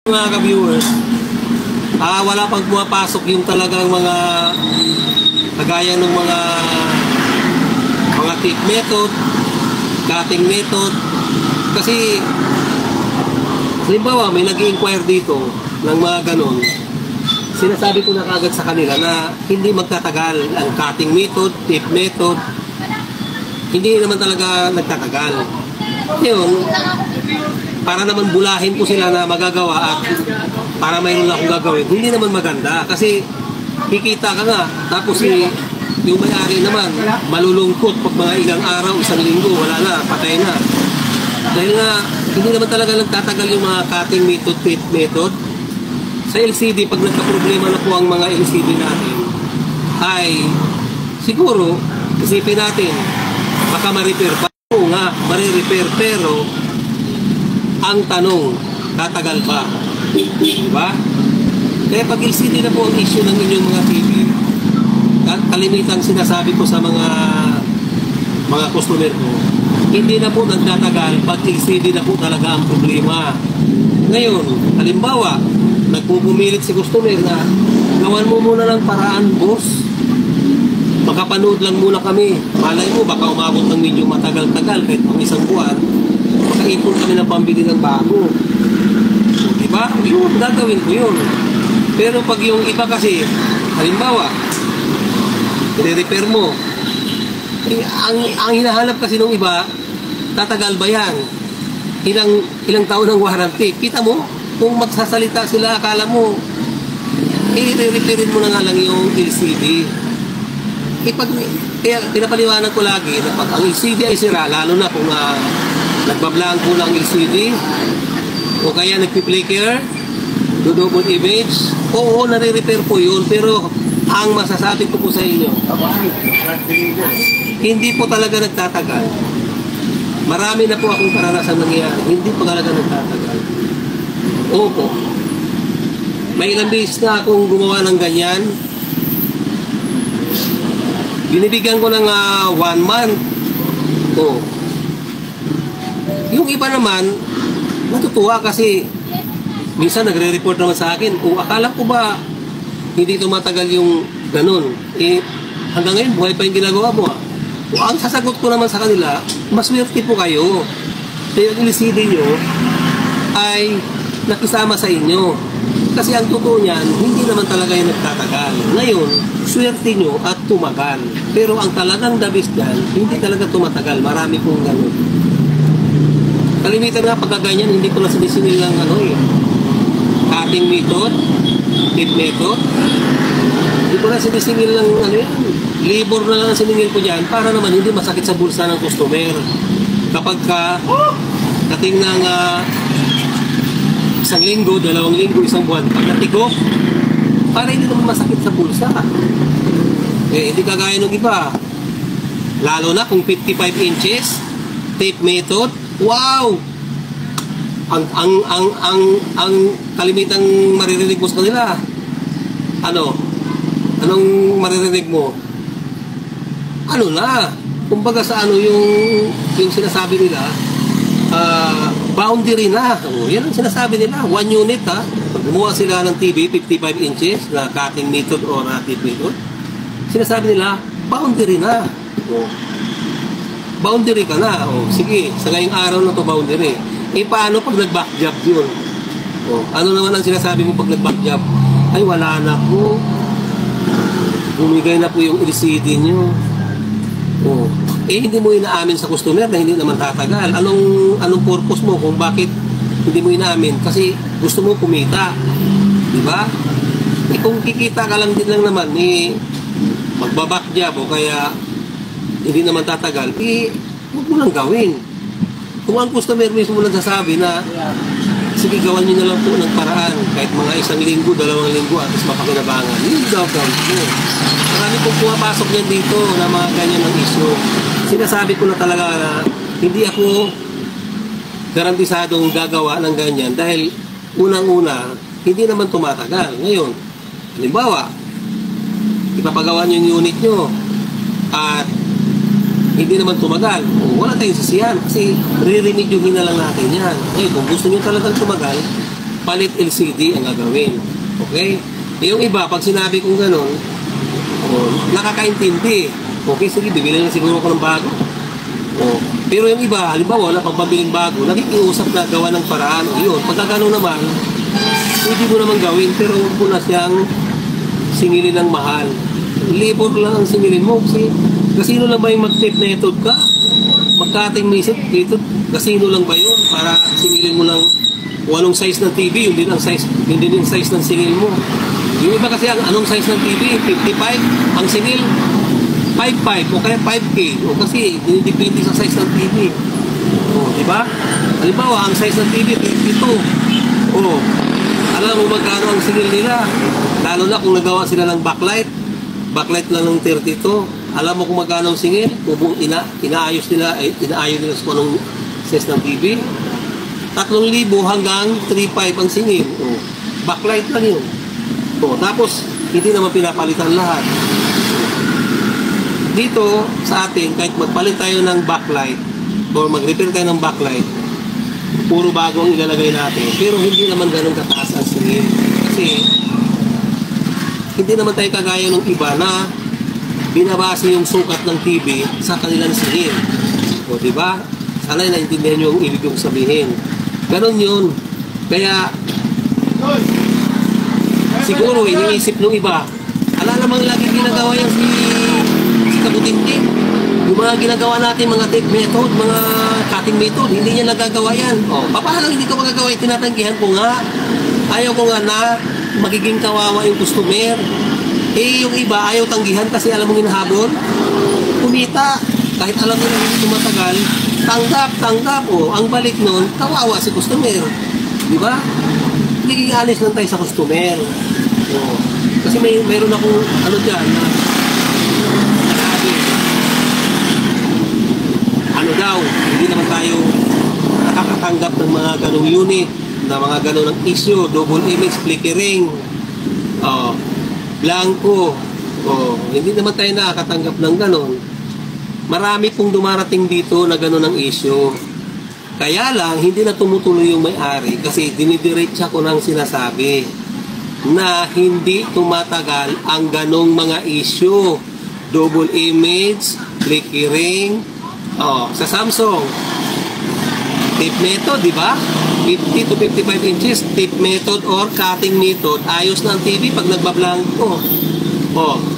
Mga ka-viewers, wala pang pumapasok yung talagang mga kagaya ng mga tip method, cutting method. Kasi halimbawa may nag-i-inquire dito ng mga ganon, sinasabi ko na kagad sa kanila na hindi magtatagal ang cutting method, tip method, hindi naman talaga nagtatagal. Yun, para naman bulahin ko sila na magagawa at para mayroon akong gagawin, hindi naman maganda kasi kikita ka nga, tapos yung may-ari naman malulungkot pag mga ilang araw, isang linggo, wala na, patay na. Dahil nga hindi naman talaga nagtatagal yung mga cutting method, tip method. Sa LCD, pag nagka-problema na po ang mga LCD natin, ay siguro isipin natin baka ma-repair pa. Oo nga, ma-repair, pero ang tanong, tatagal ba? Diba? Kaya pag LCD na po ang issue ng inyong mga TV, kalimitang sinasabi ko sa mga customer ko, hindi na po nagtatagal pag LCD na po talaga ang problema. Ngayon, halimbawa, nagpupumilit si customer na gawan mo muna ng paraan, boss. Makapanood lang muna kami. Malay mo, baka umabot ng medyo matagal-tagal kahit pang isang buwan. Makaipon kami ng pambili ng bago. Diba? Yun, gagawin ko yun. Pero pag yung iba kasi, halimbawa, i-repair mo. Ang hinahanap kasi nung iba, tatagal ba yan? Ilang taon ng warranty. Kita mo, kung magsasalita sila, akala mo, i-repairin mo na nga lang yung LCD. Kaya pinapaliwanag ko lagi na pag ang LCD ay sira, lalo na kung nagbablanko lang ang LCD o kaya nagpi-flicker, double image, oo, nare-repair po yun, pero ang masasabi ko po sa inyo, hindi po talaga nagtatagal. Marami na po akong karanasan nangyayari, hindi po talaga nagtatagal. Opo, may ilang beses na akong gumawa ng ganyan. Binibigyan ko ng 1 month. Oh. Yung iba naman, natutuwa kasi minsan nagre-report naman sa akin, akala ko ba hindi tumatagal yung ganun. Hanggang ngayon, buhay pa yung ginagawa mo. Ang sasagot ko naman sa kanila, maswerte po kayo. Kaya yung LCD nyo ay nakisama sa inyo. Kasi ang totoo niyan, hindi naman talaga yung nagtatagal. Ngayon, swerte nyo at tumagal. Pero ang talagang dabis dyan, hindi talaga tumatagal. Marami pong gano'n. Kalimitan nga pagkaganyan, hindi ko na sinisingil ng cutting method, tip method. Hindi ko na sinisingil ng labor na lang siningil ko dyan para naman hindi masakit sa bulsa ng customer. Kapag dating ng isang linggo, 2 linggo, isang buwan, pag natikok, para hindi naman masakit sa bulsa. Hindi kagaya ng iba. Lalo na kung 55 inches, tape method, wow! Ang kalimitang maririnig mo sa kanila. Anong maririnig mo? Kumbaga sa yung sinasabi nila, boundary na. Yan ang sinasabi nila. 1 unit ha. Pag gumawa sila ng TV, 55 inches na cutting method o tip method, sinasabi nila, boundary na. Boundary ka na. Sige, sa ngayong araw na to boundary. Paano pag nag-back job yun? Ano naman ang sinasabi mo pag nag-back job? Ay, wala na po. Bumigay na po yung LCD nyo. Hindi mo inaamin sa customer na hindi naman tatagal. Anong purpose mo kung bakit hindi mo inaamin? Kasi gusto mo kumita. Diba? Kung kikita ka lang din lang naman, magbaback job o kaya hindi naman tatagal, huwag mo lang gawin. Kung ang customer mismo nagsasabi na sige, gawan nyo na lang po ng paraan kahit mga 1 linggo, 2 linggo at least mapakinabangan, hindi daw gawin mo. Marami pong pumapasok yan dito na mga ganyan ng issue. Sinasabi ko na talaga na hindi ako garantisadong gagawa ng ganyan dahil unang-una, hindi naman tumatagal. Ngayon, halimbawa, ipapagawa nyo yung unit nyo at hindi naman tumagal. Wala tayong sisiyan kasi re-remedyuhin na lang natin yan. Kung gusto nyo talagang tumagal, palit LCD ang gagawin. Okay? Yung iba, pag sinabi kong gano'n, nakakaintindi. Okay, sige, bibili na siguro ko ng bago. Pero yung iba, halimbawa, wala pang pabiling bago, nakikiusap na gawa ng paraan. Yun, pagka gano'n naman, pwede mo naman gawin, pero huwag mo na siyang singilin ng mahal. Labor lang ang singilin mo. Kasino lang ba yung mag-tape method ka? Magkating method dito, kasino lang ba yun? Para singilin mo lang kung anong size ng TV, yun din ang size, yun din yung size ng singil mo. Yung iba kasi anong size ng TV, 55, ang singil 5.5 o kaya 5K. O kasi dinidepende sa size ng TV. Di ba? Halimbawa, ang size ng TV 52. Alam mo magkano ang singil nila? Lalo na kung nagawa sila ng backlight lang ng 32. Alam mo kung magkano ang singil? Kung inaayos nila sa anong size ng TV. 3,000 hanggang 3,500 ang singil. Backlight lang yun. Tapos, hindi naman pinapalitan lahat. Dito, sa atin, kahit magpalit tayo ng backlight o mag-repair tayo ng backlight, puro bago ang ilalagay natin. Pero hindi naman ganun kataas ang singil. Kasi, hindi naman tayo kagaya ng iba na binabase yung sukat ng TV sa kanilang singil. Diba? Sana naintindihan nyo yung ibig kong sabihin. Ganon yun. Kaya, siguro, iniisip ng iba, ala namang lagi ginagawa yan si Kabutintin. Yung mga ginagawa natin, mga tape method, mga cutting method, hindi niya nagagawa yan. Paano hindi ko magagawa? Tinatanggihan ko nga. Ayaw ko nga na magiging kawawa yung customer. Yung iba, ayaw tanggihan kasi alam mong hinahabol. Kumita. Kahit alam mo na hindi tumatagal, tanggap. Ang balik nun, kawawa si customer. Di ba? Naging honest lang tayo sa customer. Kasi mayroon akong dyan na daw, hindi naman tayo nakakatanggap ng mga ganong unit, na mga ganong issue, double image, flickering, blanco, hindi naman tayo nakakatanggap ng ganon. Marami pong dumarating dito na ganon ang issue. Kaya lang, hindi na tumutuloy yung may-ari kasi dinidiretsa ko ng sinasabi na hindi tumatagal ang ganong mga issue. Double image, flickering, sa Samsung, tape method, di ba? 50 to 55 inches, tape method or cutting method. Ayos na ang TV pag nagbablanko.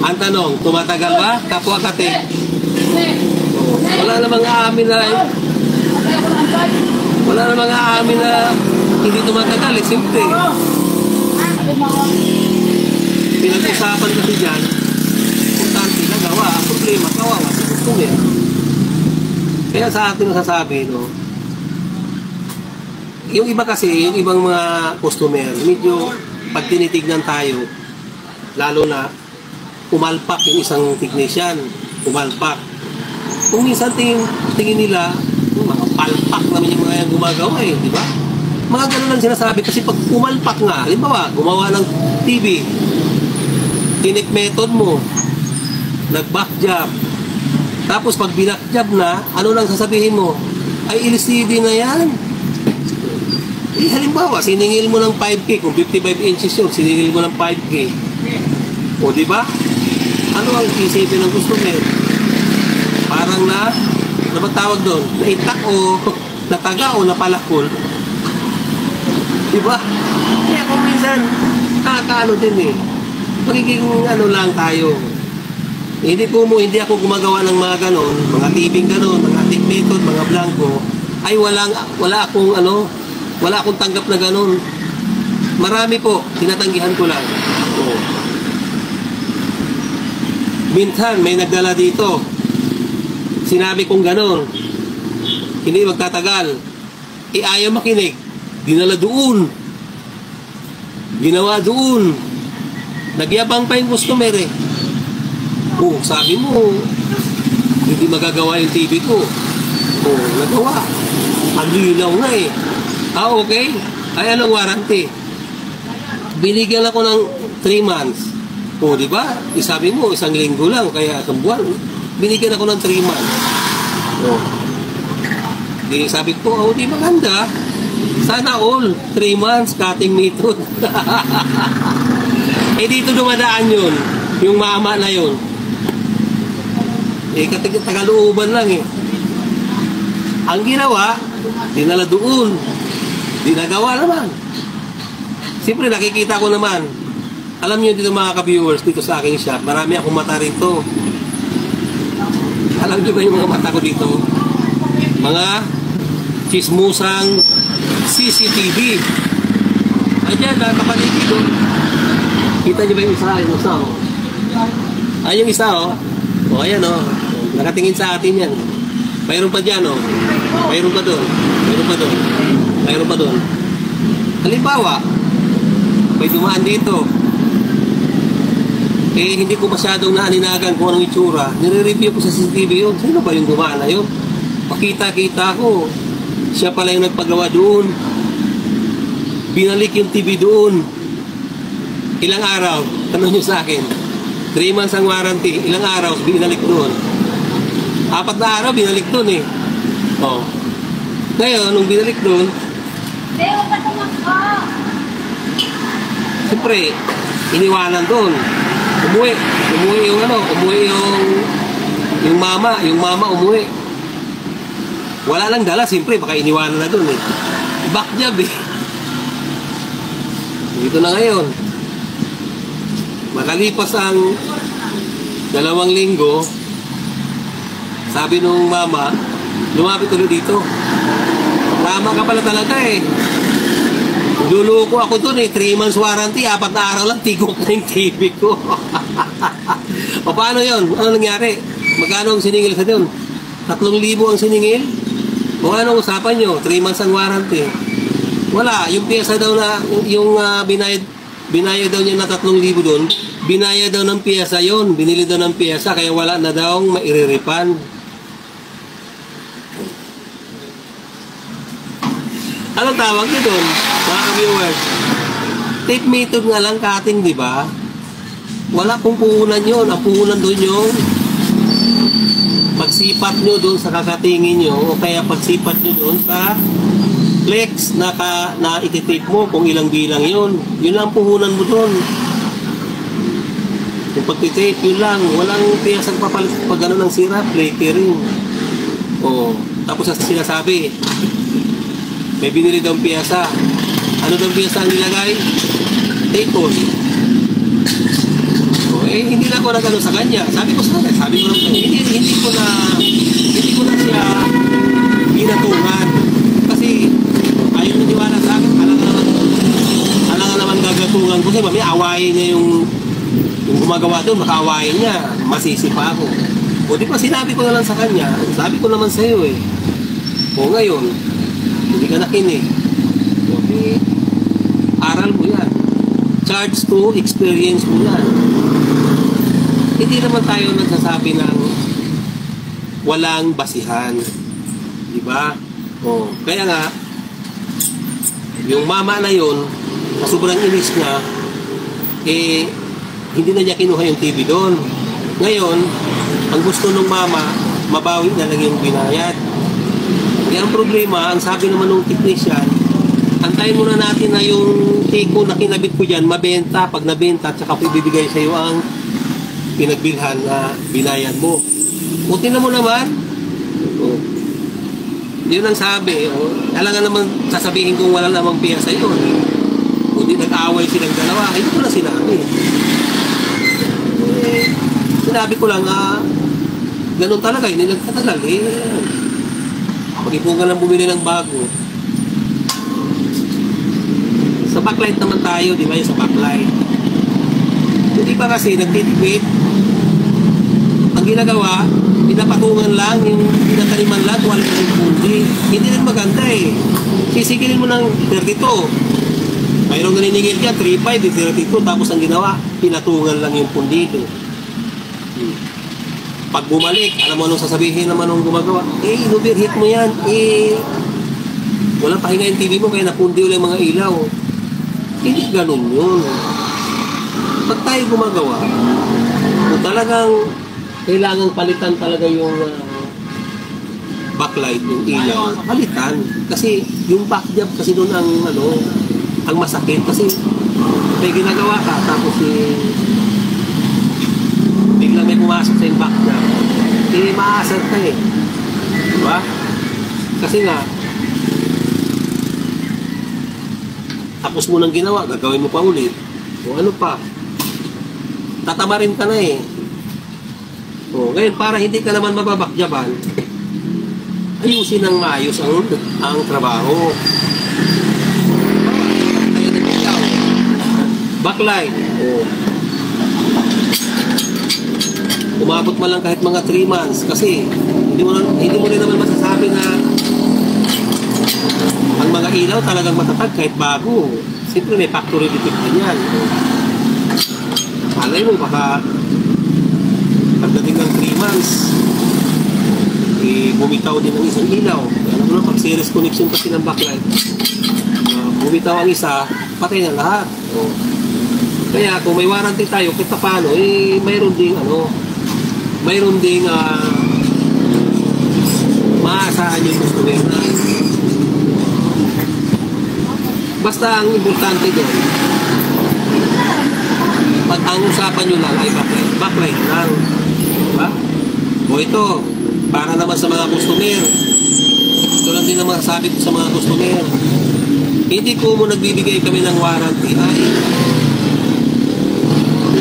Ang tanong, tumatagal ba? Kapwa kate. Wala namang aamin na hindi tumatagal. Simple. Pinag-usapan kasi dyan, importante na gawa. Problema, kawawa sa customer. Kaya sa atin nasasabi, yung iba kasi, yung ibang mga customer, medyo pag tinitignan tayo, lalo na umalpak yung isang technician, umalpak. Kung minsan tingin nila, palpak naman yung mga gumagawa di ba? Mga ganun lang sinasabi kasi pag umalpak nga, halimbawa, gumawa ng TV, tinik method mo, nag-back job, tapos pag binakjab na, ano lang sasabihin mo? Ay, LCD na yan. Halimbawa, siningil mo ng 5K, kung 55 inches yun, siningil mo ng 5K. Di ba? Ano ang isipin ng customer? Parang ano ba tawag doon? Naitak o nataga o napalakol? Di ba? Kaya kung minsan, nakakaano din magiging lang tayo. Hindi ako gumagawa ng mga ganon, mga tibing ganon, mga tape method, mga blanco, ay wala akong tanggap na ganon. Marami po, tinatanggihan ko lang. Minsan, may nagdala dito, sinabi kong ganon, hindi magtatagal, ayaw makinig, dinala doon, ginawa doon, nagyabang pa yung customer sabi mo, hindi magagawa yung TV ko. Nagawa. Ang linaw nga okay. Ay, anong warranty? Binigyan ako ng 3 months. Di ba? Sabi mo, 1 linggo lang, kaya 1 buwan. Binigyan ako ng 3 months. Sabi ko, di maganda. Sana all. 3 months, cutting method. Eh dito dumadaan yun. Yung mama na yun. Eh tagalooban lang eh. Ang ginawa, dinala doon. Dinagawa naman. Siyempre nakikita ko naman. Alam niyo dito mga ka-viewers, dito sa aking shop, marami akong mata rito. Alam niyo ba yung mga mata ko dito? Mga chismusang CCTV. Ayan, nakapaligid doon. Kita niyo ba yung isa? Yung isa, oh. Ay, yung isa, oh. O, ayan, oh. Nakatingin sa atin yan. Mayroon pa dyan, oh. Mayroon pa doon. Mayroon pa doon. Mayroon pa doon. Halimbawa, may dumaan dito. Eh, hindi ko masyadong naaninagan kung anong itsura. Nire-review ko sa CCTV yun. Sino ba yung dumaan na yun? Pakita-kita ko. Siya pala yung nagpagawa doon. Binalik yung TV doon. Ilang araw? Tanong nyo sa akin. 3 months ang warranty. Ilang araw? Binalik doon. 4 na araw, binalik doon eh. Oh. Ngayon, nung binalik doon, siyempre, iniwanan doon. Umuwi yung mama umuwi. Wala lang dala, siyempre, baka iniwanan na doon eh. Back job eh. Dito na ngayon. Makalipas ang 2 linggo, sabi nung mama, lumapit ulit dito. Tama ka pala talaga eh. Luluko ako dun eh. 3 months warranty, 4 na araw lang, tigok na yung TV ko. O paano yun? Ano nangyari? Magkano ang siningil sa dun? 3,000 ang siningil? O ano usapan nyo? 3 months ang warranty. Wala. Yung pyesa daw na, yung binayad daw niya na 3,000 dun, binayad daw ng pyesa yun. Binili daw ng pyesa, kaya wala na daw mairiripan. Anong tawag nyo doon, mga viewers? Tape method nga lang cutting, di ba? Wala pong puhunan yun. Ang puhunan doon yung pagsipat nyo doon sa kakatingin nyo o kaya pagsipat nyo doon sa flex na ititape mo kung ilang bilang yun. Yun lang puhunan mo doon. Yung pagtitape, yun lang. Walang piyasang papalit pag gano'n ng sira, flickering. O, tapos sinasabi, may binili daw piyasa. Ano daw piyasa ang nilagay? Tape-on. Eh, hindi na ako nagano sa kanya. Sabi ko lang, hindi ko na siya binatungan. Kasi, ayaw naniwala sa akin, alang naman gagatungan ko. Kasi may awayin niya yung gumagawa doon, makaawayin niya. Masisi pa ako. O, di ba sinabi ko na lang sa kanya, sabi ko naman sa iyo eh. O, ngayon, hindi ka nakinig. Okay. Aral mo yan. Charge to experience mo yan. Hindi naman tayo nagsasabi ng walang basihan. Diba? O, kaya nga, yung mama na yun, na sobrang inis niya, eh, hindi na niya kinuha yung TV doon. Ngayon, ang gusto ng mama, mabawi na lang yung binayad. Kaya ang problema, ang sabi naman ng technician, antayin muna natin na yung tiko na kinabit ko dyan, mabenta. Pag nabenta, tsaka ibibigay sa iyo ang pinagbilhan na binayad mo. Buti na mo naman. O, yun ang sabi. O, alangan naman sasabihin kung wala namang piyasa yun. Kundi nag-away silang dalawa. Hindi ko na sinabi. Eh, sinabi ko lang, ganun talaga. Hindi nagtatagal. Pag-ipungan lang bumili ng bago. Sa backlight naman tayo, di ba? Sa backlight. Hindi pa kasi nagtitipid. Ang ginagawa, pinapatungan lang, yung pinataniman lang, wala na yung pundi. Hindi rin maganda eh. Sisigilin mo ng 32. Mayroong naniningil dyan, 3.5, 32. Tapos ang ginawa, pinatungan lang yung pundi ito. Pag bumalik, alam mo anong sasabihin naman nung gumagawa? Overheat mo yan. Walang pahinga yung TV mo, kaya napundi ulit mga ilaw. Hindi ganun yun. Pag tayo gumagawa, kung talagang kailangang palitan talaga yung backlight, yung ilaw, palitan. Kasi yung back job kasi doon ang ang masakit. Kasi may ginagawa ka, tapos biglang may pumasok sa yung back job. Hindi maasar ka eh. Diba? Kasi nga, tapos mo nang ginawa, gagawin mo pa ulit. O ano pa, tatama rin ka na eh. O, ngayon, para hindi ka naman mababakjaban, ayusin ng maayos ang trabaho. Kaya nagkitaw. Backlight. O, umabot man lang kahit mga 3 months kasi hindi mo rin naman masasabi na ang mga ilaw talagang matatag kahit bago. Siyempre may factory defect din yan. Malay mo baka pagdating ng 3 months bumitaw din ang isang ilaw. Alam mo na, pag series connection kasi ng backlight, bumitaw ang isa, patay na lahat. Kaya kung may warranty tayo, kahit paano, mayroon ding maasahan yung customer na. Basta ang importante doon, pag ang usapan nyo lang ay backlight lang. Diba? O ito, para naman sa mga customer, ito lang din ang masasabi ko sa mga customer, hindi po mo nagbibigay kami ng warranty ay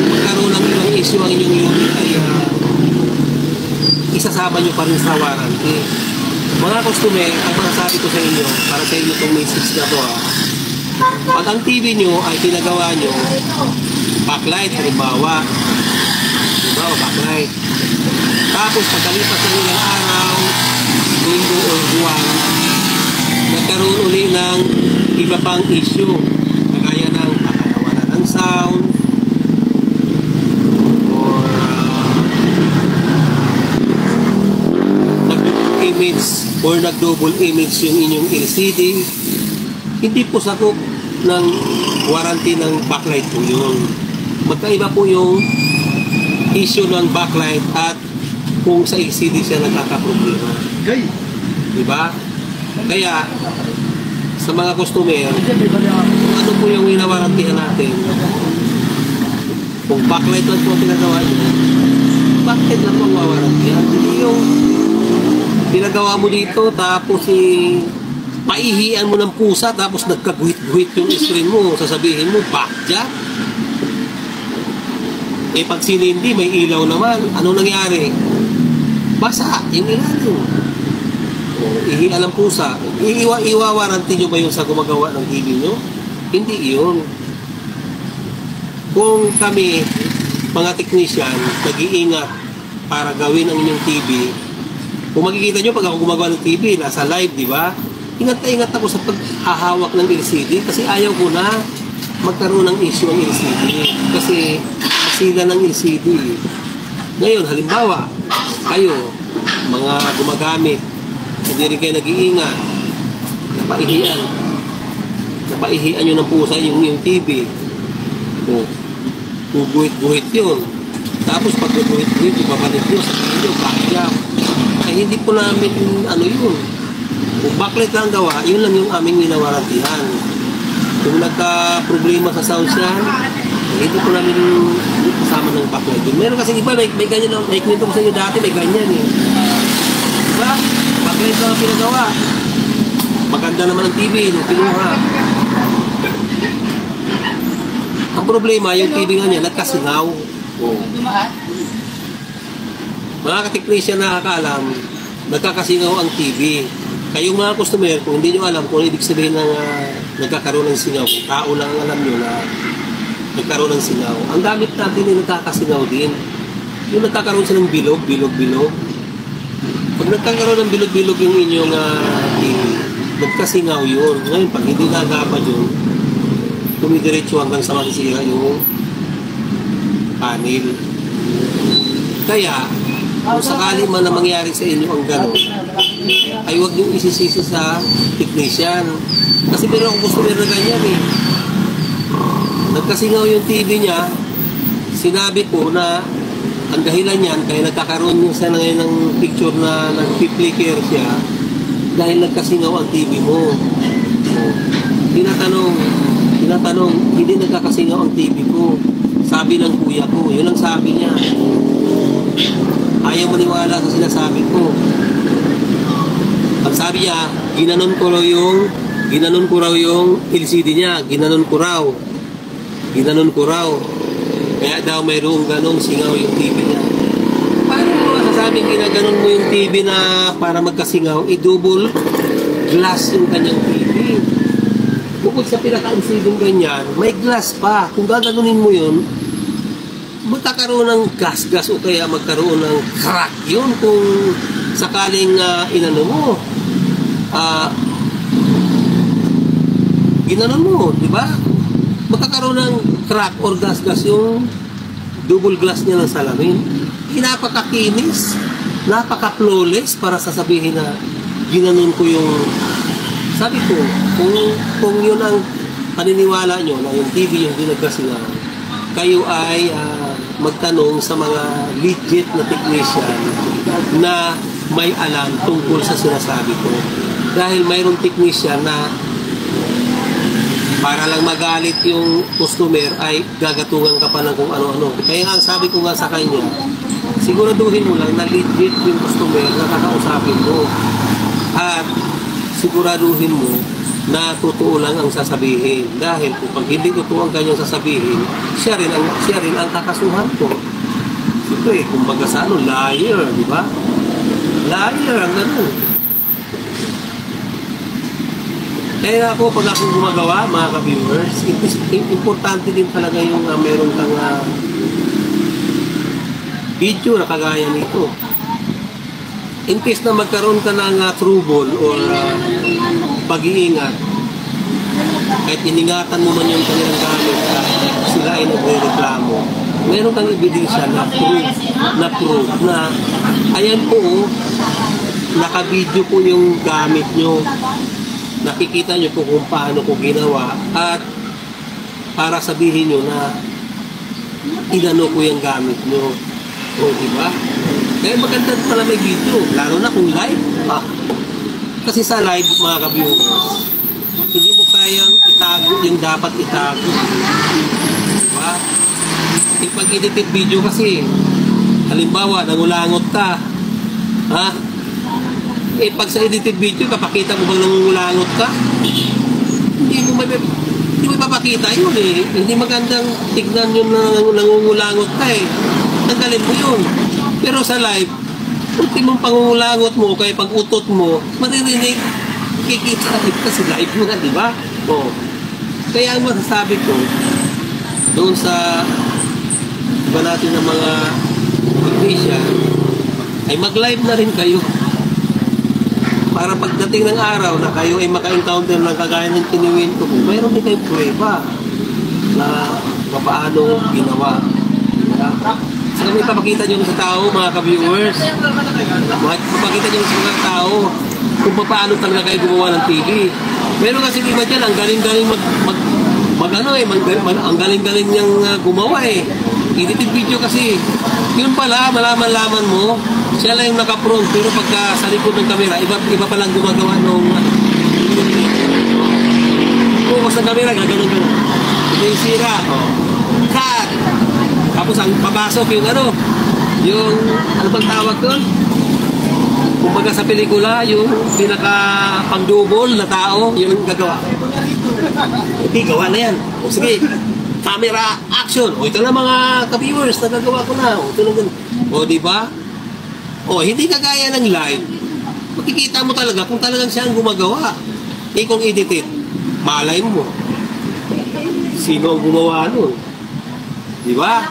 magkaroon ng ilang issue ang inyong unit ay isasama nyo pa rin sa warranty. Mga customer, ang masasabi ko sa inyo, para sa inyo itong message na to pag ang TV nyo ay pinagawa nyo backlight, halimbawa backlight, tapos pagkalipas ng ilang araw, linggo o buwan, nagkaroon uli ng iba pang issue kagaya ng pagkakawalan ng sound or nag-double image or nag-double image yung inyong LCD, hindi po sakop ng warranty ng backlight po yun. Magkaiba po yung issue ng backlight at kung sa LCD siya nagkakaproblema. Diba? Kaya sa mga customer, ano po yung winawarantihan natin? Kung backlight lang po ang pinagawa nyo, backlight lang po ang wawarantihan. Hindi yung pinagawa mo dito tapos paihian mo ng pusa tapos nagkaguhit-guhit yung screen mo, sasabihin mo, backjack. Pag sinindi, may ilaw naman. Ano nangyari? Basa yung ilalim. Ihian ng pusa. Iwawaranti nyo ba yung sa gumagawa ng TV nyo? Hindi yun. Kung kami, mga technician, nag-iingat para gawin ang inyong TV, kung makikita nyo pag ako gumagawa ng TV, nasa live, di ba? Ingat na ingat ako sa paghahawak ng LCD kasi ayaw ko na magkaroon ng issue ang LCD. Kasi masila ng LCD. Ngayon, halimbawa, kayo, mga gumagamit, hindi rin kayo nag-iingat, napaihian nyo ng pusa yung TV. Guguhit-guhit yun. Tapos pag guguhit-guhit, ibabalik nyo sa video, backjam. Ay hindi po namin, yun. Kung backlight lang gawa, yun lang yung aming winawarantihan. Kung nagka-problema sa sound yan, hindi po namin kasama ng backlight. Meron kasi iba, may ganyan, may kwento ko sa inyo dati, may ganyan eh. Diba? Backlight lang ang pinagawa. Maganda naman ang TV, nung pinuha. Ang problema, yung TV nga niya, nagkasingaw. Mga ka-technician na nakakaalam, nagkakasingaw ang TV. Kayong mga customer, kung hindi nyo alam kung ibig sabihin ng nagkakaroon ng singaw, kung tao lang ang alam nyo na nagkaroon ng singaw, ang gamit natin ay nagkakasingaw din. Yung nagkakaroon siya ng bilog. Pag nagkakaroon ng bilog yung inyong TV, nagkasingaw yun. Ngayon, pag hindi nagabad yun, tumidiretso hanggang sa masisira yung panel. Kaya, kung sakali man na mangyari sa inyo ang gano'n, ay huwag niyong isisisi sa technician. Kasi meron akong customer na ganyan eh. Nagkasingaw yung TV niya, sinabi ko na ang dahilan yan, kaya nagkakaroon niya siya ngayon ng picture na nag-flicker siya dahil nagkasingaw ang TV mo. Tinatanong, hindi nagkakasingaw ang TV ko. Sabi ng kuya ko, yun ang sabi niya. Ayaw maniwala sa sinasabi ko. Ang sabi niya, ginanon ko raw yung LCD niya, ginanon ko raw. Kaya daw mayroong ganong singaw yung TV niya. Paano mo masasabing ginaganon mo yung TV na para magkasingaw, double glass yung kanyang TV. Bukod sa pinaka-LCD ganyan, may glass pa. Kung gaganunin mo yun, magkakaroon ng gas-gas o kaya magkaroon ng crack yun kung sakaling inano mo. Ginanon mo, di ba? Magkakaroon ng crack or gas-gas yung double glass niya ng salamin. Napakakinis, napaka-flawless para sasabihin na ginanon ko yung... Sabi ko, kung yun ang paniniwala nyo na yung TV yung ginagasingaw, kayo ay magtanong sa mga legit na technician na may alam tungkol sa sinasabi ko. Dahil mayroong technician na para lang magalit yung customer ay gagatungan ka pa ng kung ano-ano. Kaya nga sabi ko nga sa kanya, siguraduhin mo lang na legit yung customer na kakausapin mo. At siguraduhin mo na totoo lang ang sasabihin. Dahil kung pag hindi totoo ang kanyang sasabihin, siya rin ang kakasuhan ko. Siyempre, kumbaga sa liar, di ba? Liar, ang ganun. Kaya ako, pag akong gumagawa, mga ka-viewers, importante din talaga yung meron kang video na kagaya nito. In case na magkaroon ka ng trouble or pag-iingat, kahit iningatan mo man yung kanilang gamit sila ay nagre-reklamo, meron kang ebidensya na proof na ayan po, naka-video po yung gamit nyo. Nakikita nyo po kung paano ko ginawa at para sabihin nyo na inano ko yung gamit nyo. O, diba? Kaya maganda pala may video, lalo na kung live. Kasi sa live, mga ka-viewers, hindi mo kayang itago yung dapat itago. Diba? Pag-edited video kasi, halimbawa, nangulangot ka. Ha? Pag sa edited video, kapakita mo bang nangungulangot ka? Hindi mo mapapakita yun eh. Hindi magandang tignan yun na nangungulangot ka eh. Tanggalin mo yun. Pero sa live, ultimong pangungulangot mo, kaya pag utot mo, maririnig, kikita kasi live mo nga, di ba? O. Kaya ang masasabi ko, doon sa iba natin ng mga technician, ay mag-live na rin kayo. Para pagdating ng araw na kayo ay maka-encounter ng kagaya ng kinuwin ko, mayroon din kayong prueba na paano ginawa. Saka may papakita nyo sa tao, mga ka-viewers. Papakita nyo sa mga tao kung paano talaga kayo gumawa ng TV. Meron kasi iba dyan, ang galing-galing ang galing-galing niyang gumawa eh. Edited video kasi. Yun pala, malaman-laman mo, siya lang yung naka-front, pero pagka sa likod ng camera, iba palang gumagawa nung focus ng camera, gano'n. Ito yung sira. Cut! Tapos ang papasok yung ano bang tawag doon? Kumbaga sa pelikula, yung pinaka-pang-double na tao, yung gagawa. Hindi, gawa na yan. O sige, camera, action. O ito na mga ka-viewers, nagagawa ko na. O ito na ganun. O diba? O hindi kagaya ng live. Makikita mo talaga kung talagang siya ang gumagawa. Kung edited, malay mo. Sino ang gumawa nun? Diba?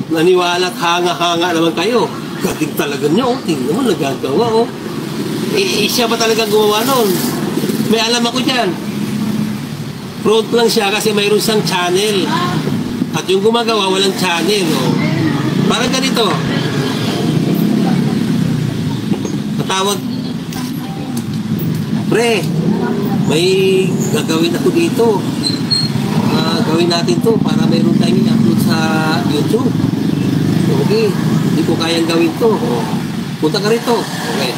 Naniwala at hanga-hanga naman kayo. Gating talaga niya, tingnan mo, nagagawa, siya ba talaga gumawa nun? May alam ako dyan. Front lang siya kasi mayroon siyang channel. At yung gumagawa, walang channel. Parang ganito. Matawag, pre, may gagawin ako dito. Gawin natin to para mayroon tayong i-upload sa YouTube. sige, hindi ko kayang gawin to. O, punta ka rito. Okay.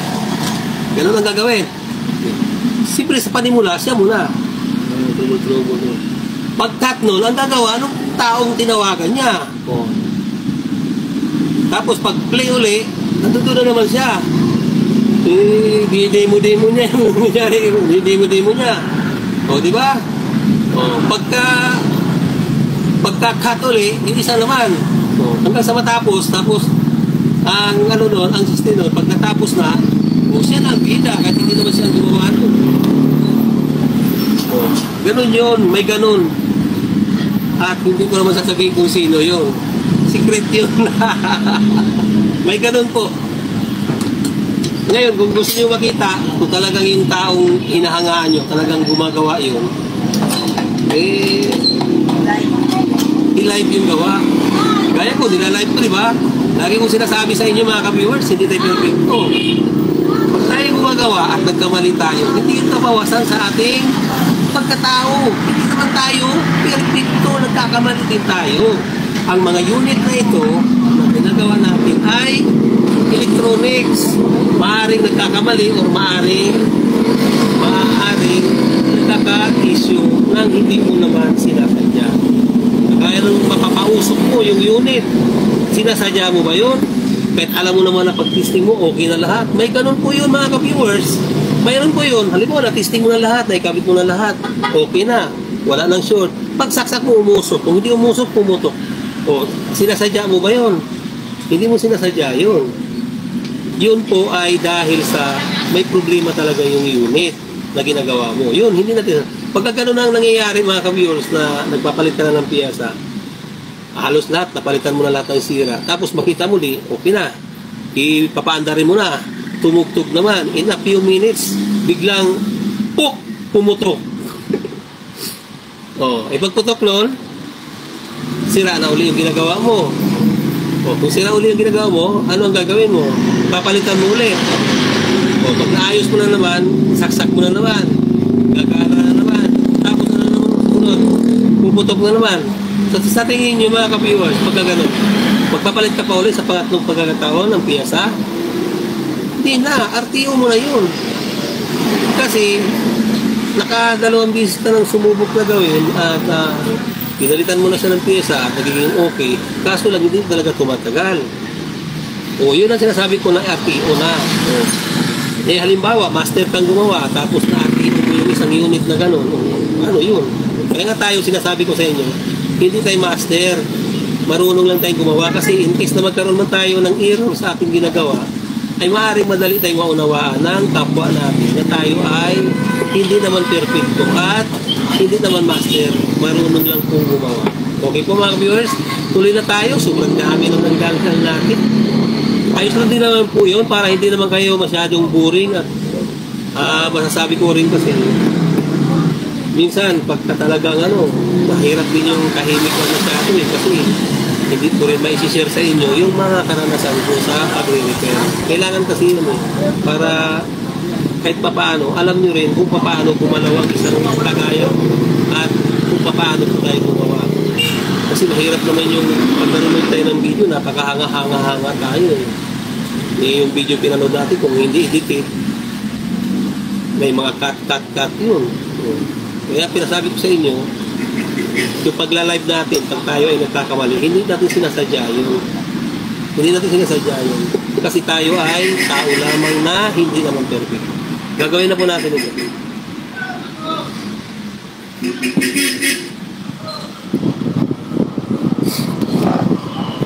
Ganun ang gagawin. Siyempre sa panimula, siya muna. Pag-cut nun, ang gagawa ng taong tinawagan niya. O. Tapos pag play uli, nandun na naman siya. Demo-demo niya. Demo-demo niya. O, di ba? O, pagka-cut uli, yung isa naman. O, hanggang sa matapos, tapos, ang ano doon, ang system doon, pag natapos na, o siya na ang bida, kahit hindi naman siya ang gumawa doon. O, ganun yun, may ganun. At hindi ko naman sasabihin kung sino yun. Secret yun. May ganun po. Ngayon, kung gusto nyo makita, kung talagang yung taong hinahangaan nyo, talagang gumagawa yun, i-live yung gawa. Gaya ko, nila-live ko, di ba? Lagi kong sinasabi sa inyo mga ka-viewers, hindi tayo perfecto. Pag tayo gumagawa at nagkamali tayo, hindi ito mawasan sa ating pagkatao. Hindi naman tayo perfecto, nagkakamali din tayo. Ang mga unit na ito, na ginagawa natin ay electronics. Maaaring nagkakamali or maaaring nagkaka-issue nang hindi mo naman sinasadya. Kaya nung mapapausok mo yung unit, sinasadya mo ba yun? Kahit alam mo naman na pag-testing mo, okay na lahat. May ganun po yun mga ka-viewers. Mayroon po yun. Halimbawa, na-testing mo na lahat, naikabit mo na lahat. Okay na. Wala nang short. Pag saksak mo, umusok. Kung hindi umusok, pumutok. O, sinasadya mo ba yun? Hindi mo sinasadya yun. Yun po ay dahil sa may problema talaga yung unit na ginagawa mo. Yun, hindi natin. Pagka gano'n ang nangyayari mga ka-viewers na nagpapalit ka na ng piyesa, halos lahat, napalitan mo na lahat ng sira. Tapos makita mo okay na. Ipapaandarin mo na. Tumugtog naman. In a few minutes, biglang, pumutok. Pagputok nun, sira na uli yung ginagawa mo. Kung sira uli yung ginagawa mo, ano ang gagawin mo? Papalitan mo uli. Pag naayos mo na naman, saksak mo na naman. Gagana na naman. Tapos na naman sunod. Puputok na naman. So, sa tingin nyo mga ka-viewers, pagka ganun, magpapalit ka pa ulit sa pangatlong pagkakataon ng piyesa? Hindi na. RTO mo na yun. Kasi, nakadalawang bisis ka nang sumubok na gawin at pinalitan mo na siya ng piyesa at nagiging okay. Kaso lang hindi talaga tumatagal. Yun ang sinasabi ko na RTO na. Halimbawa, master kang gumawa tapos na RTO mo yung isang unit na gano'n. Ano yun? Kaya nga tayo sinasabi ko sa inyo, hindi tayo master. Marunong lang tayong gumawa kasi in case na magkaroon man tayo ng error sa ating ginagawa, ay maaaring madali tayong maunawaan ng kapwa natin na tayo ay hindi naman perfecto at hindi naman master. Marunong lang pong gumawa. Okay po mga viewers, tuloy na tayo. Sobrang dami ng nanggagal natin. Ayos lang din naman po yun para hindi naman kayo masyadong boring at masasabi ko rin kasi minsan pagka talagang mahirap din yung kahimik na masyado kasi hindi ko rin maisishare sa inyo yung mga karanasan ko sa pagre-repair. Kailangan kasi para kahit papaano, alam nyo rin kung papaano gumalaw ang isang lagayan at kung papaano po tayo gumawa. Kasi mahirap naman yung pag nanonood tayo ng video, napakahanga-hanga tayo yung video pinanood natin kung hindi edited, may mga cut yun. Kaya pinasabi ko sa inyo, yung pagla-live natin, pag tayo ay nagkakamali, hindi natin sinasadya yun. Hindi natin sinasadya yun. Kasi tayo ay tao lamang na hindi naman perfect. Gagawin na po natin ito.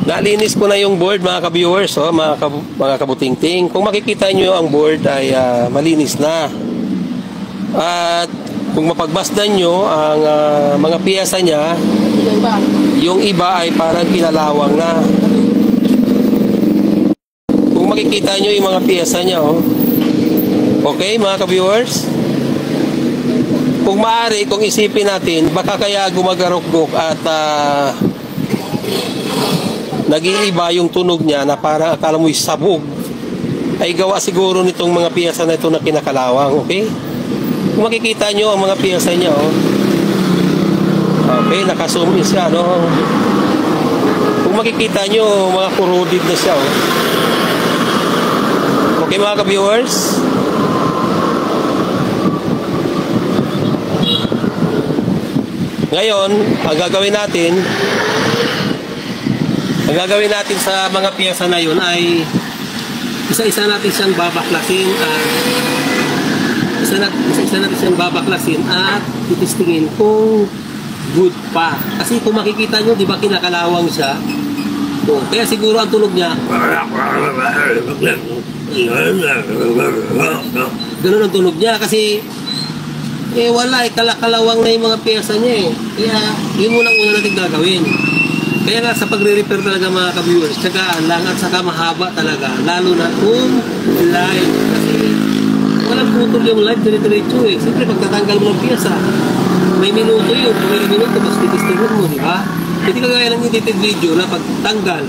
Nalinis ko na yung board mga ka-viewers, mga kabutingting. Kung makikita nyo ang board ay malinis na. At kung mapagbasdan nyo ang mga piyesa niya, yung iba ay parang pinalawang na. Kung makikita nyo yung mga piyesa niya, okay mga ka-viewers? Kung maaari, kung isipin natin, baka kaya gumagarok-gok at nag-iiba yung tunog niya na parang akala mo'y sabog, ay gawa siguro nitong mga piyesa na ito na kinakalawang, okay? Kung makikita nyo ang mga piyesa niya, okay, nakazoom in siya, Kung makikita nyo, mga corroded na siya, oh. Okay mga ka-viewers? Ngayon, ang gagawin natin sa mga piyesa na yun ay isa-isa natin siyang babaklasin at isa natin siyang babaklasin at titistingin kung good pa. Kasi kung makikita nyo, di ba kinakalawang siya? So, kaya siguro ang tunog niya ganun ang tunog niya kasi wala kalakalawang na yung mga piyesa niya kaya yun muna natin gagawin. Kaya nga sa pagre-repair talaga mga ka-viewers, tsagaan lang at saka mahaba talaga, lalo na kung live. Kasi walang putol yung live, dire-diretso Siyempre pagtatanggal mo ng piyesa, may minuto yun, may minuto, mas titistingan mo, di ba? Hindi kagaya ng edited video na pagtanggal,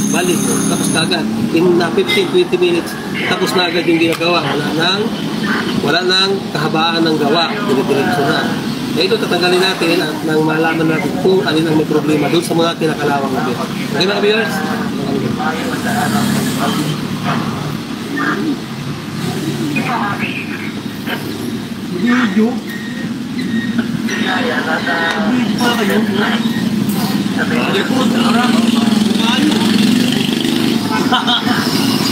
balik mo, tapos kagad, in 15-20 minutes, tapos na agad yung ginagawa, wala nang kahabaan ng gawa, dire-diretso na. Ito tatanggalin natin at nang malaman natin kung alin ang may problema doon sa mga kinakalawang na piyesa. Okay mga viewers? Video?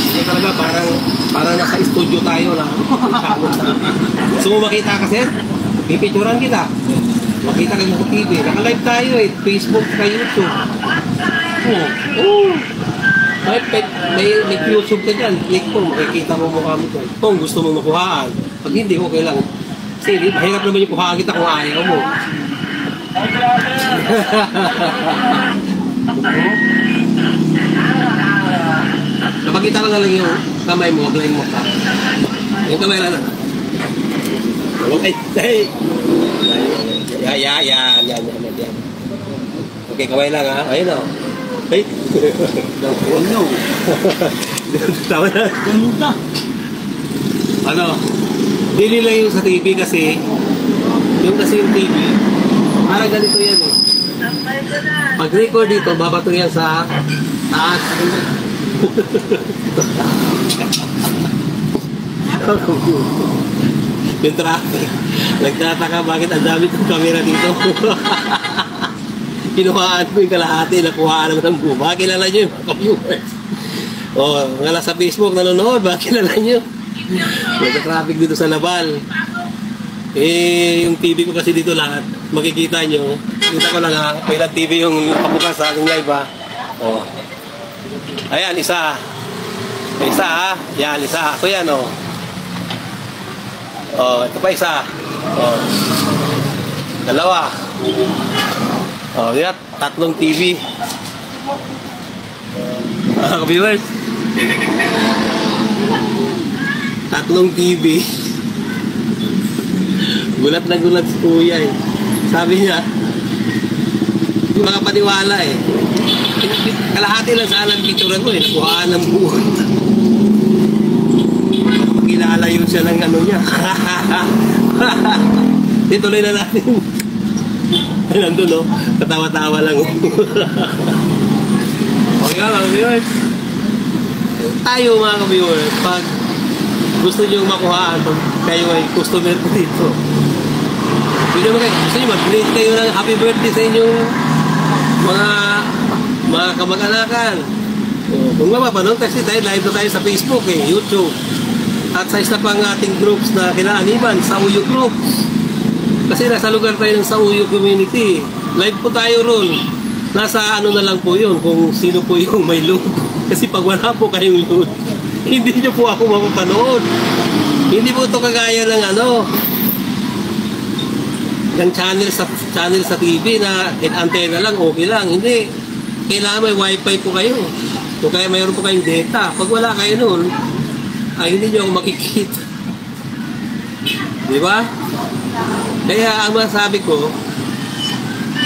Hindi talaga parang nasa studio tayo na. Gusto mo makita kasi? Pipicturan kita. Makita kayo sa TV. Naka-live tayo Facebook ka YouTube. May YouTube ka dyan. Click mo, makikita mo mukha mo dyan. Kung gusto mo makuhaan. Pag hindi, okay lang. Kasi mahirap naman yung kuhaan kita kung ayaw mo. Napakita lang yung kamay mo, blind mo ka. Yung kamay lang na. Yan. Okay, kaway lang ha. Ayun o. Ay. Ano? Tawa na. Ano? Dili lang yung sa TV kasi yung TV parang ganito yan Pag record dito, babato yan sa taas. Yung traffic. Nagtataka bakit ang dami kong camera dito. Kinuhaan ko yung kalahati, nakuhaan naman ng buba. Kilala nyo yung mga viewers. Nga lang sa Facebook nanonood, bakit kilala nyo? Nagka-traffic dito sa Nabal. Yung TV ko kasi dito lahat, makikita nyo. Kita ko lang ha, kailan TV yung pabukas sa aking live ha. Ayan, isa. Isa ha. Yan, isa. Ito yan ito pa isa. Dalawa. Yan, tatlong TV. Viewers. Tatlong TV. Gulat na gulat si kuya Sabi niya, hindi makapaniwala Kalahati lang sa alam picture ko nakuhaan ng buwan. Kilala yun siya ng ano niya. Ituloy na natin. Nandun katawa-tawa lang Okay mga viewers. Tayo mga viewers, pag gusto nyo makuhaan, pag kayo ay customer ko dito, gusto nyo mag-greet kayo ng happy birthday sa inyong mga kamag-anakan. Kung mapapanood kasi tayo live na tayo sa Facebook YouTube. At sa isa pang ating groups na kinaaniban, sa Uyo Groups. Kasi nasa lugar tayo ng sa Uyo Community. Live po tayo ron. Nasa na lang po yun, kung sino po yung may load. Kasi pag wala po kayong load, hindi nyo po ako mapapanood. Hindi po ito kagaya ng ng channel sa TV na antenna lang, okay lang. Hindi. Kailangan may wifi po kayo. Kung kaya mayroon po kayong data. Pag wala kayo nun, ay hindi nyo ako makikita. Di ba? Kaya ang masabi ko,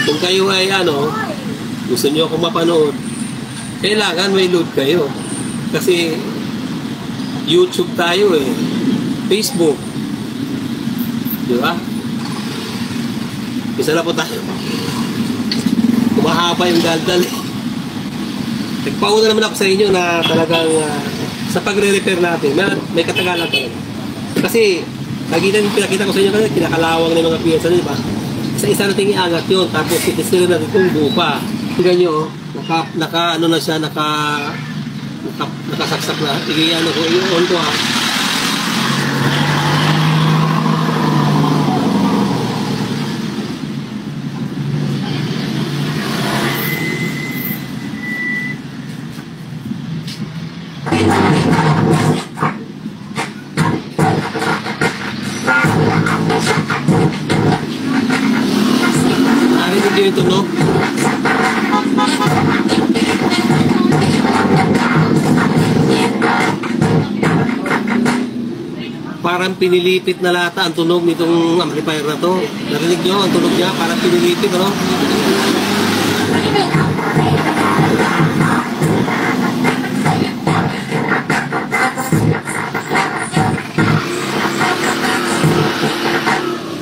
kung kayo ay gusto nyo akong mapanood, kailangan may load kayo. Kasi YouTube tayo Facebook. Di ba? Isa na po tayo. Mahaba yung daldal. Nagpauna naman ako sa inyo na talagang sa pagre-repair natin, may katagalan talaga. Kasi, lagi na pinakita ko sa inyo kasi kinakalawang na yung mga piyesa, di ba? Sa isa nating iangat yun, tapos itisira natin kung buo pa. Tingnan nyo, ano na siya, nakasaksak na. Ano ko, i-on ko ha. Narinig nyo yung tunog? Parang pinilipit na lata ang tunog nitong amplifier na to. Narinig nyo ang tunog niya? Parang pinilipit, ano?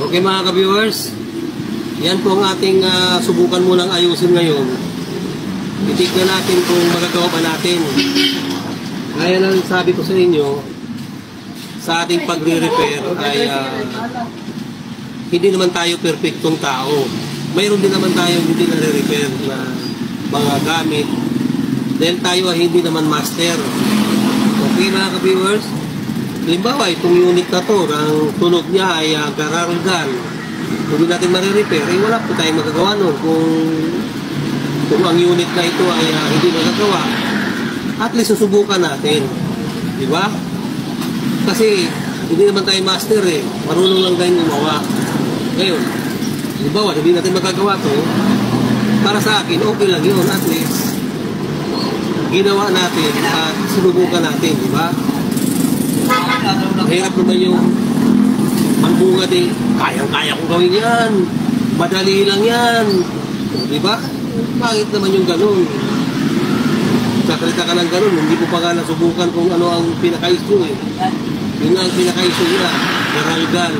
Okay mga ka-viewers, yan po ang ating subukan munang ayusin ngayon. Itignan natin kung magagawa pa natin. Gaya lang sabi ko sa inyo, sa ating pagre-repair ay hindi naman tayo perfectong tao. Mayroon din naman tayo hindi na-repair na mga gamit dahil tayo ay hindi naman master. Okay mga ka-viewers? Halimbawa, itong unit na to, ang tunog niya ay garargal. Kung hindi natin marirepair, wala po tayong magagawa nun. Kung ang unit na ito ay hindi magagawa, at least susubukan natin. Di ba? Kasi hindi naman tayo master eh. Marunong lang tayong gumawa. Ngayon, halimbawa, hindi natin magagawa to, para sa akin, okay lang yun. At least, ginawa natin at sinubukan natin. Di ba? Mahirap naman yung ang bunga din, kayang-kaya kong gawin yan, madali lang yan, di ba? Bakit naman yung ganun? Sasalita ka ng ganun, hindi ko pa nga nasubukan kung ano ang pinaka-issue eh. Yun ang pinaka-issue niya, garalgal.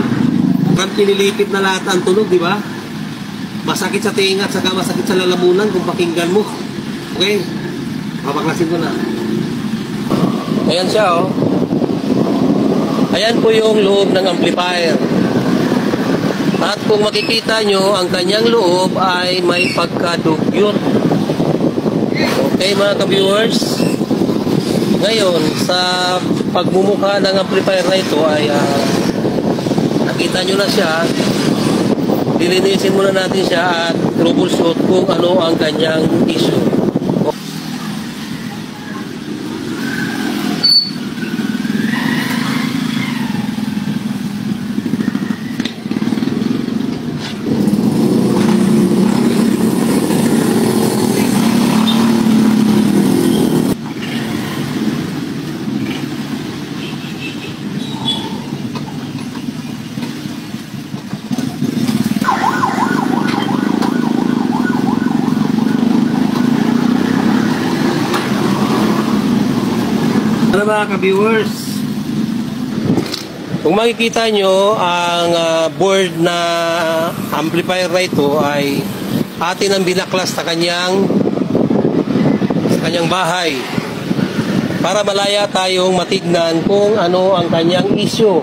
Parang pinilipit na lahat ang tunog, di ba? Masakit sa tinga at saka masakit sa lalamunan kung pakinggan mo. Okay? Papaklasin ko na. Ayan siya oh. Ayan po yung loob ng amplifier. At kung makikita nyo, ang kanyang loob ay may pagkadugyot. Okay mga ka-viewers? Ngayon, sa pagmumukha ng amplifier na ito ay nakita nyo na siya. Dilinisin muna natin siya at troubleshoot kung ano ang kanyang issue. Ano mga ka-viewers, kung makikita nyo ang board na amplifier na ito ay atin ang binaklas sa kanyang bahay para malaya tayong matignan kung ano ang kanyang issue.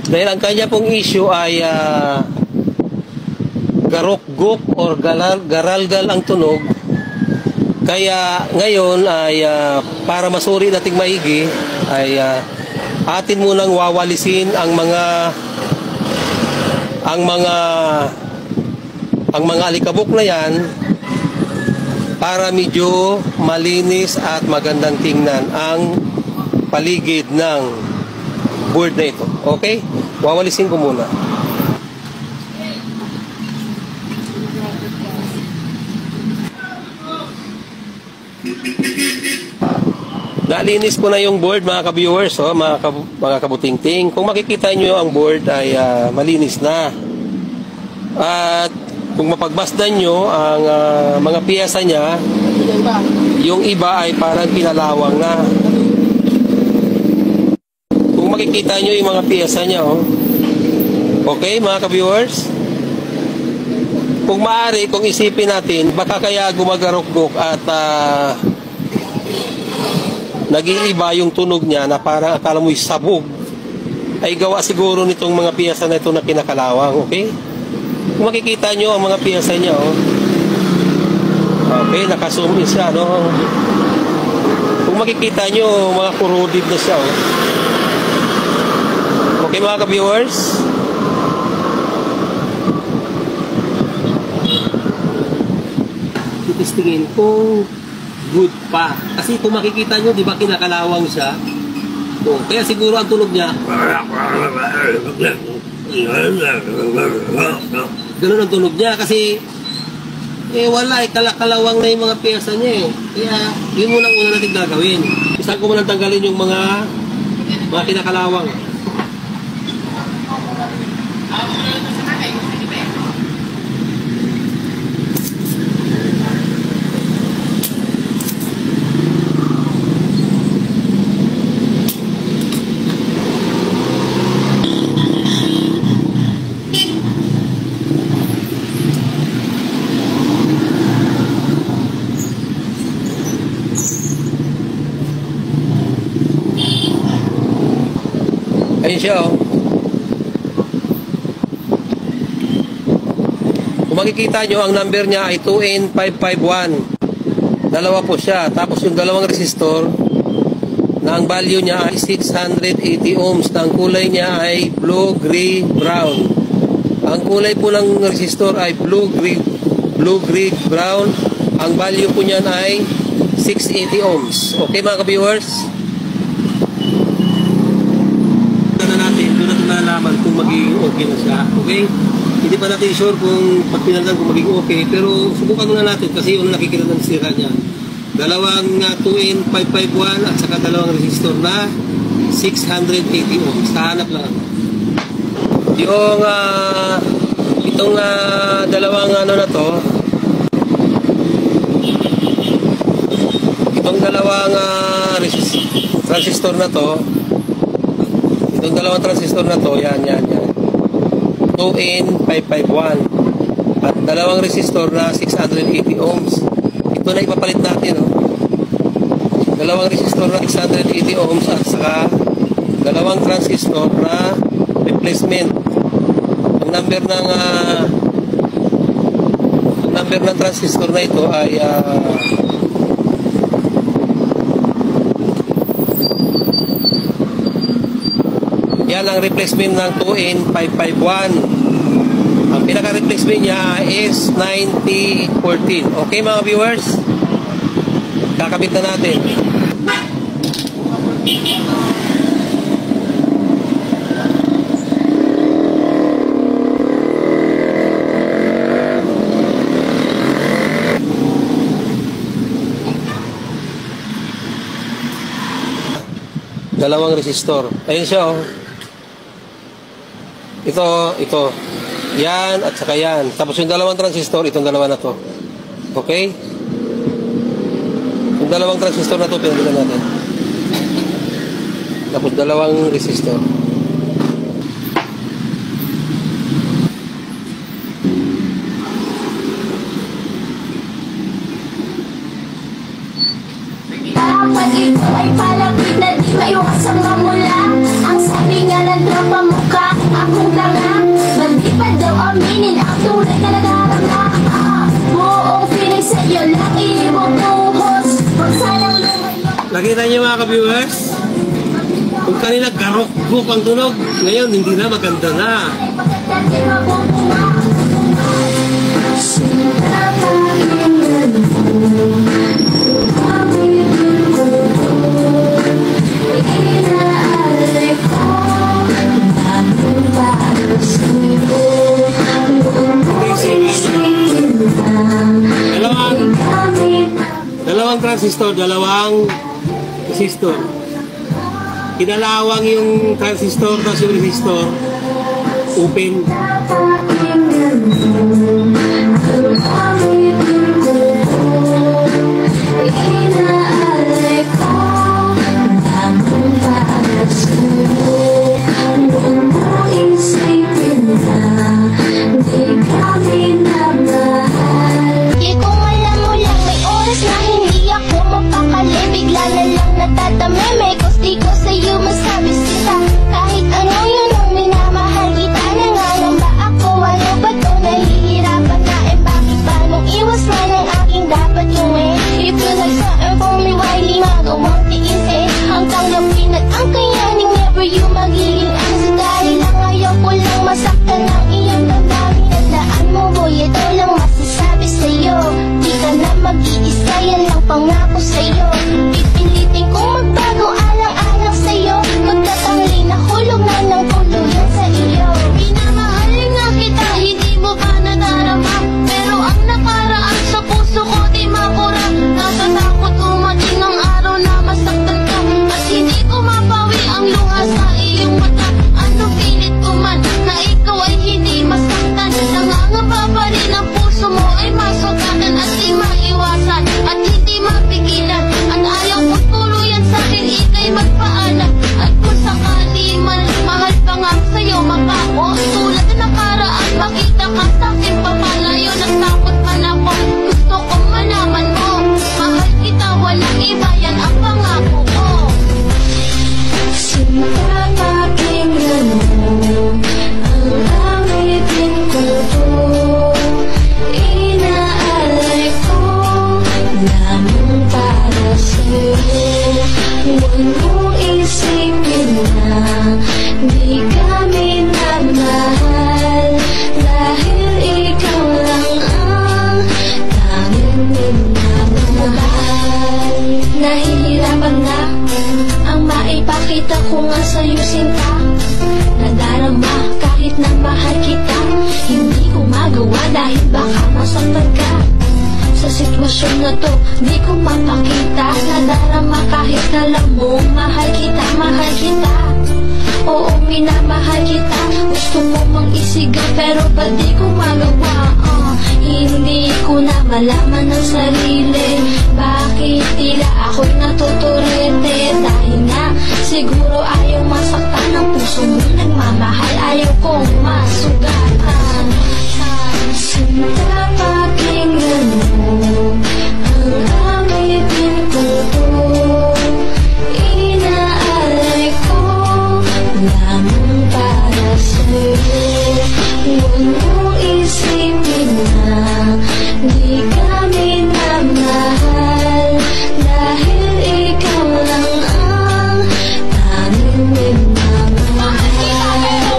Dahil ang kanya pong issue ay garok-gok or garalgal ang tunog. Kaya ngayon ay para masuri nating maigi ay atin munang wawalisin ang mga alikabok na yan para medyo malinis at magandang tingnan ang paligid ng board na ito. Okay? Wawalisin ko muna. Nalinis ko na yung board mga ka-viewers, mga kabutingting. Kung makikita nyo ang board ay malinis na. At kung mapagbasdan nyo ang mga piyesa niya, yung iba ay parang pinalawang na. Kung makikita nyo yung mga piyesa niya, okay mga ka-viewers? kung maaari, kung isipin natin, baka kaya gumagarok-gok at nag-iiba yung tunog niya na parang akala mo'y sabog, ay gawa siguro nitong mga piyesa na ito na kinakalawang, okay? Kung makikita nyo ang mga piyesa niya, oh. Okay, nakazoom in siya, no? Kung makikita nyo, mga corroded na siya, oh. Okay, mga ka-viewers? Titistingin kung good pa. Kasi kung makikita nyo, di ba kinakalawang siya? Oh, kaya siguro ang tunog niya, ganun ang tunog niya kasi wala, kalakalawang na yung mga pyesa niya eh. Kaya yun muna una natin gagawin. Isa ko muna tanggalin yung mga kinakalawang. Ayun siya, oh. Kung makikita nyo, ang number niya ay 2N551. Dalawa po siya. Tapos yung dalawang resistor na ang value niya ay 680 ohms. Na ang kulay niya ay blue, gray, brown. Ang kulay po ng resistor ay blue, gray, brown. Ang value po niyan ay 680 ohms. Okay, mga ka-viewers? Doon natin nalaman kung magiging okay na siya. Okay? Hindi pa natin sure kung pag pinagdan kung magiging okay. Pero subukan muna natin kasi yung nakikita ng sira niya. Dalawang 2N551 at saka dalawang resistor na 680 ohms. Kahanap lang. Yung itong dalawang na to, itong dalawang transistor na to, itong dalawang transistor na to, yan. 2N551 at dalawang resistor na 680 ohms. Ito na ipapalit natin, oh. Dalawang resistor na 680 ohms at saka dalawang transistor na replacement. Ang number ng transistor na ito ay yan ang replacement ng 2N551. Ang pinaka-replacement niya is 9014. Okay, mga viewers? Kakabit na natin. Dalawang resistor. Ayun siya, oh. Ito. Yan at saka yan. Tapos yung dalawang transistor, itong dalawa na to. Okay? Yung dalawang transistor na to, pinagbilan natin. Tapos dalawang resistor. Pag-ito ay palapit na di maiwasang mamula. Ang sabi nga ng tropa mukha, akong tanga. Malipad daw aminin ang tunay na nagharap. Buong feeling sa'yo lang iimutuhos. Huwag sanang lumayo. Nakita niyo mga ka-viewers? Kung kanina garok-guk ang tunog, ngayon hindi na, maganda na. Dalawang transistor, dalawang resistor. Kinalawang yung transistor tapos yung resistor open. Isipin na, di kami naman. nasasaktan ka. Sa sitwasyon na to, di ko mapakita, nadarama kahit alam mo, mahal kita, mahal kita. Oo, minamahal kita, gusto mo mang isigaw, pero ba't di ko magawa? Hindi ko na malaman ang sarili, bakit tila ako'y natuturete? Dahil nga, siguro ayaw masaktan ang puso mo nagmamahal, ayaw kong masugatan. Sinta, pakinggan mo ang awitin ko to, inaalay ko lamang para sa'yo. Huwag mong isipin na di kami namahal, dahil ikaw lang ang tanging minamahal.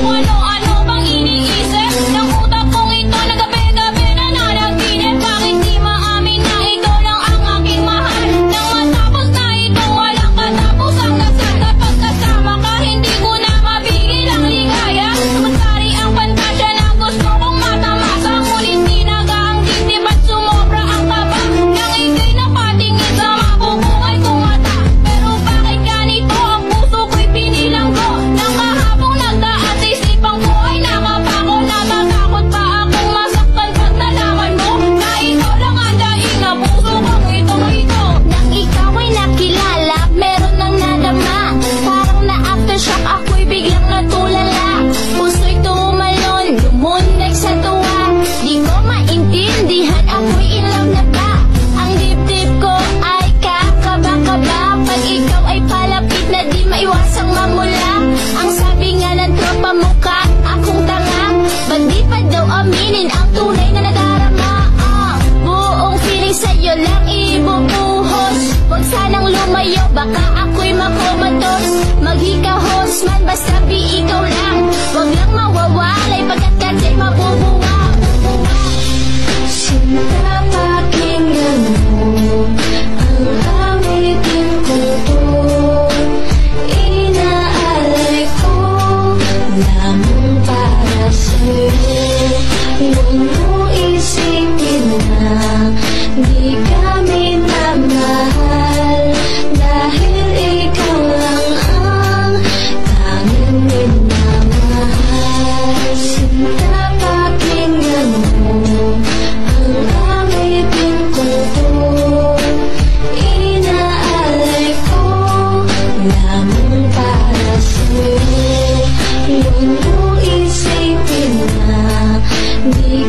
Pero ano bang iniisip ng utak kong ito na gabi-gabi na nanaginip? Bakit di maamin na ikaw lang ang aking mahal? Nang matapos na ito, walang katapusang dasal. Kapag kasama ka, hindi ko na mapigil ang ligaya. Magsari ang pantasya na gusto kong matamasa, ngunit tinaga ang dibdib at sumobra ang kaba. Nang ika'y napatingin sa mabubuhay kong mata, pero bakit ganito ang puso ko'y pinilanggo? Nang kahapong nagdaan sa isipan ko ay nakapako, natatakot pa akong masaktan pag nalaman mo na ikaw lang ang dahilan ng puso kong ito. Nang ikaw ay nakilala, meron nang nadama, parang na-aftershock, ako'y biglang natulala. Puso'y tumalon, lumundag sa tuwa, di ko maintindihan, ako'y in love na ba? Ang dibdib ko ay kakaba-kaba, pag ikaw ay palapit na di maiwasang mamula. Ang sabi nga ng tropa mo ka, akong tanga, ba't di pa daw aminin ang tunay na nadarama? Buong feeling sa'yo lang ibubuhos, huwag sanang lumayo, baka ako'y makomatos. Maghikahos man, basta di ikaw lang, huwag lang mawawalay, pagkat kadya'y mabubuwa. Sinta, pakinggan mo ang awitin ko to, inaalay ko lamang para sa'yo. Huwag mo isipin na di kami namahal, dahil ikaw lang ang tanging minamahal. Sinta, pakinggan mo ang awitin ko to, inaalay ko lamang para sa'yo. Huwag mo isipin na di